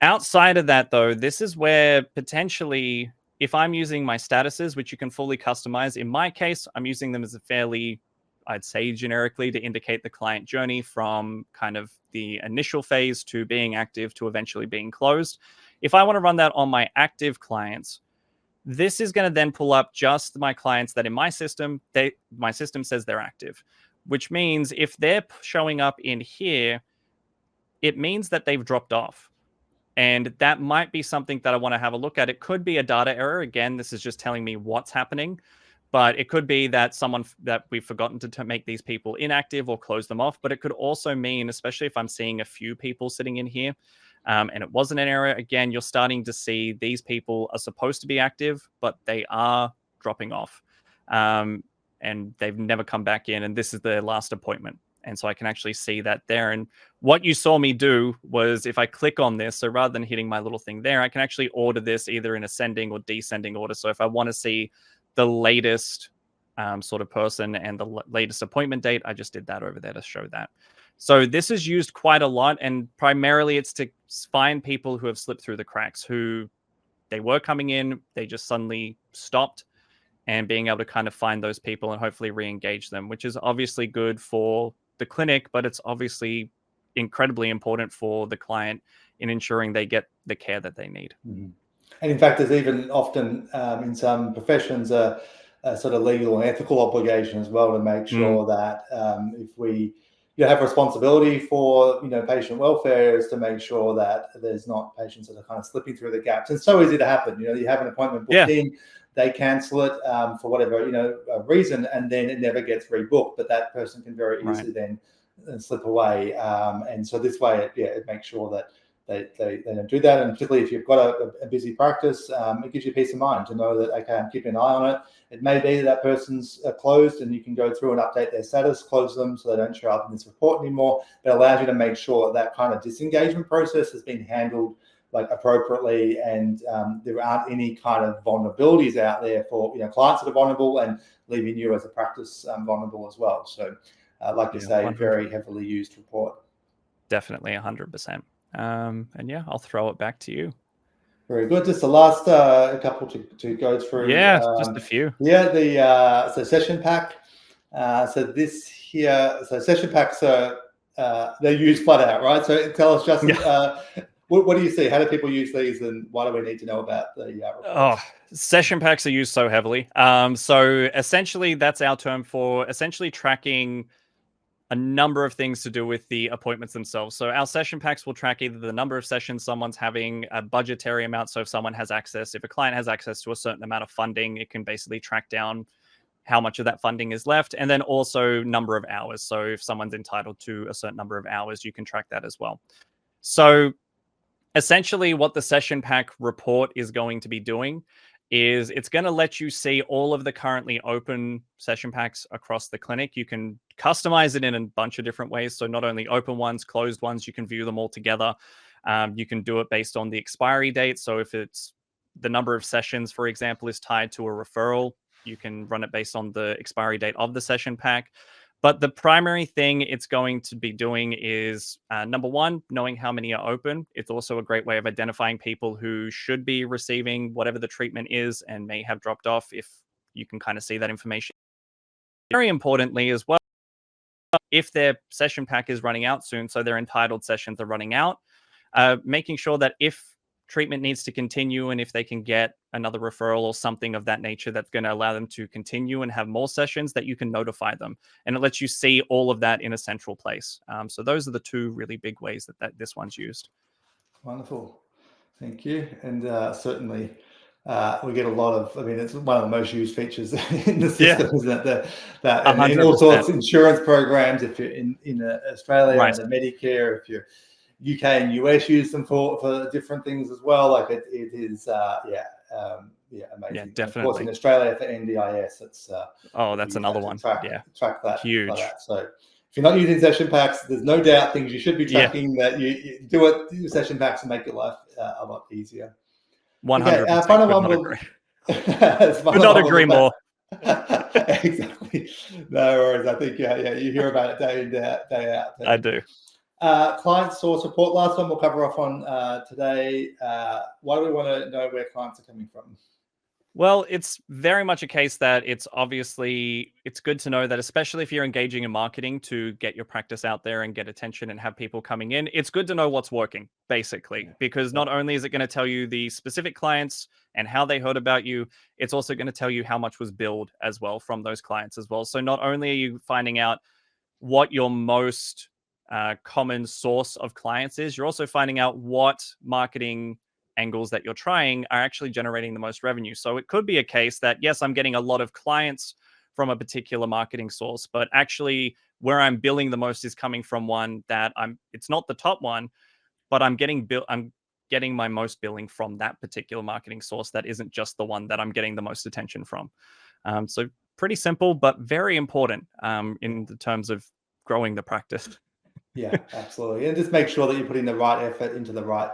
Outside of that, though, this is where potentially, if I'm using my statuses, which you can fully customize, in my case, I'm using them as a fairly, I'd say generically, to indicate the client journey from kind of the initial phase to being active to eventually being closed. If I want to run that on my active clients, this is going to then pull up just my clients that in my system, my system says they're active, which means if they're showing up in here, it means that they've dropped off. And that might be something that I want to have a look at. It could be a data error. Again, this is just telling me what's happening. But it could be that that we've forgotten to make these people inactive or close them off. But it could also mean, especially if I'm seeing a few people sitting in here, and it wasn't an error, again, you're starting to see these people are supposed to be active, but they are dropping off. And they've never come back in. And this is their last appointment. And so I can actually see that there. And what you saw me do was if I click on this, so rather than hitting my little thing there, I can actually order this either in ascending or descending order. So if I want to see the latest sort of person and the latest appointment date, I just did that over there to show that. So this is used quite a lot, and primarily it's to find people who have slipped through the cracks, who they were coming in, they just suddenly stopped, and being able to kind of find those people and hopefully re-engage them, which is obviously good for the clinic, but it's obviously incredibly important for the client in ensuring they get the care that they need. Mm-hmm. And in fact, there's even often in some professions a sort of legal and ethical obligation as well to make sure that if we you have responsibility for, patient welfare, is to make sure that there's not patients that are kind of slipping through the gaps. It's so easy to happen. You have an appointment booked in, they cancel it for whatever reason, and then it never gets rebooked. But that person can very easily then slip away. And so this way, it makes sure that they don't do that. And particularly if you've got a busy practice, it gives you peace of mind to know that, okay, I'm keeping an eye on it. It may be that person's closed, and you can go through and update their status, close them so they don't show up in this report anymore. It allows you to make sure that kind of disengagement process has been handled appropriately, and there aren't any kind of vulnerabilities out there for clients that are vulnerable, and leaving you as a practice vulnerable as well. So like you say, 100%. very heavily used report. Definitely 100%. And I'll throw it back to you. Very good. Just the last couple to go through. Just a few. So session pack. So this here, session packs are they're used flat out, right? So tell us, Justin, what do you see? How do people use these, and why do we need to know about the reports? Session packs are used so heavily. So essentially, that's our term for essentially tracking a number of things to do with the appointments themselves. So our session packs will track either the number of sessions someone's having, a budgetary amount. So if someone has access, if a client has access to a certain amount of funding, it can basically track down how much of that funding is left. And then also number of hours. So if someone's entitled to a certain number of hours, you can track that as well. So essentially what the session pack report is going to be doing is it's going to let you see all of the currently open session packs across the clinic. You can customize it in a bunch of different ways. So not only open ones, closed ones, you can view them all together. You can do it based on the expiry date. So if it's the number of sessions, for example, is tied to a referral, you can run it based on the expiry date of the session pack. But the primary thing it's going to be doing is, number one, knowing how many are open. It's also a great way of identifying people who should be receiving whatever the treatment is and may have dropped off, if you can kind of see that information. Very importantly as well, if their session pack is running out soon, so their entitled sessions are running out, making sure that if treatment needs to continue and if they can get another referral or something of that nature that's going to allow them to continue and have more sessions, that you can notify them. And it lets you see all of that in a central place. So those are the two really big ways that this one's used. Wonderful. Thank you. And certainly we get a lot of, it's one of the most used features in the system, isn't it? And in all sorts of insurance programs, if you're in Australia, under Medicare, if you're UK and US use them for different things as well. Like it is, amazing. Yeah, definitely. Of course, in Australia for NDIS, it's that's another one. Track that. Huge. Like that. So if you're not using session packs, there's no doubt things you should be tracking. That you do it. Use session packs and make your life a lot easier. 100%. Final one. Could not agree more. Exactly. No worries. I think you hear about it day in day out. I do. Client source report. Last one we'll cover off on today. Why do we want to know where clients are coming from? Well, it's very much a case that it's good to know that, especially if you're engaging in marketing to get your practice out there and get attention and have people coming in, it's good to know what's working, basically, because not only is it going to tell you the specific clients and how they heard about you, it's also going to tell you how much was billed as well from those clients as well. So not only are you finding out what your most common source of clients is, you're also finding out what marketing angles that you're trying are actually generating the most revenue. So it could be a case that, yes, I'm getting a lot of clients from a particular marketing source, but actually where I'm billing the most is coming from one that it's not the top one, but I'm getting my most billing from that particular marketing source that isn't just the one that I'm getting the most attention from. So pretty simple, but very important in the terms of growing the practice. Yeah, absolutely. And just make sure that you're putting the right effort into the right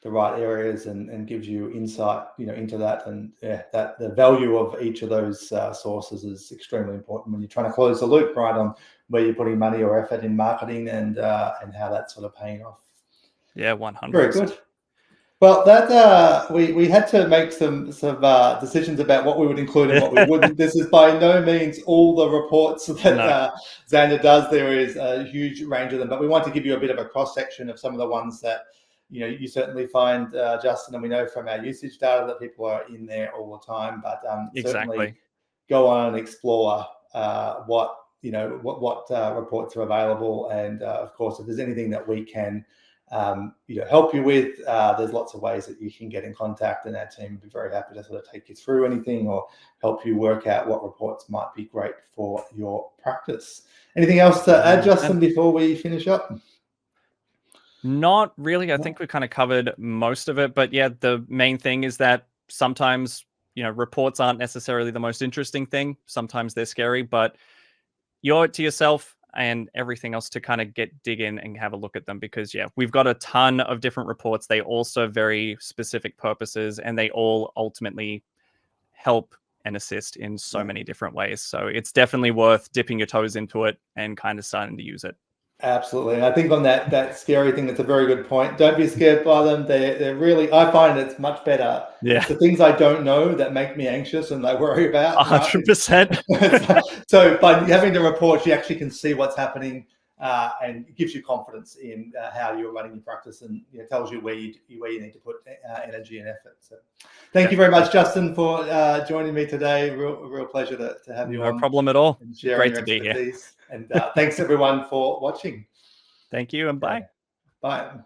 areas, and gives you insight, into that. And that the value of each of those sources is extremely important when you're trying to close the loop, right, on where you're putting money or effort in marketing and how that's sort of paying off. Yeah, 100%. Very good. Well, that we had to make some decisions about what we would include and what we wouldn't. This is by no means all the reports that Zanda does. There is a huge range of them, but we want to give you a bit of a cross section of some of the ones that you certainly find, Justin, and we know from our usage data that people are in there all the time. But certainly go on and explore what what reports are available, and of course, if there's anything that we can help you with, there's lots of ways that you can get in contact, and our team would be very happy to sort of take you through anything or help you work out what reports might be great for your practice. Anything else to add, Justin, before we finish up? Not really. I think we kind of covered most of it, but yeah, the main thing is that sometimes, reports aren't necessarily the most interesting thing. Sometimes they're scary, but you owe it to yourself and everything else to kind of dig in and have a look at them, because we've got a ton of different reports. They all serve very specific purposes, and they all ultimately help and assist in so many different ways. So it's definitely worth dipping your toes into it and kind of starting to use it. Absolutely. And I think on that scary thing, that's a very good point. Don't be scared by them. They're really, I find it's much better. Yeah. It's the things I don't know that make me anxious and I worry about. 100%. So by having the reports, you actually can see what's happening, and it gives you confidence in how you're running your practice, and tells you where you need to put energy and effort. So thank you very much, Justin, for joining me today. Real pleasure to have you on. No problem at all. Great to be here. And thanks everyone for watching. Thank you, and bye. Bye.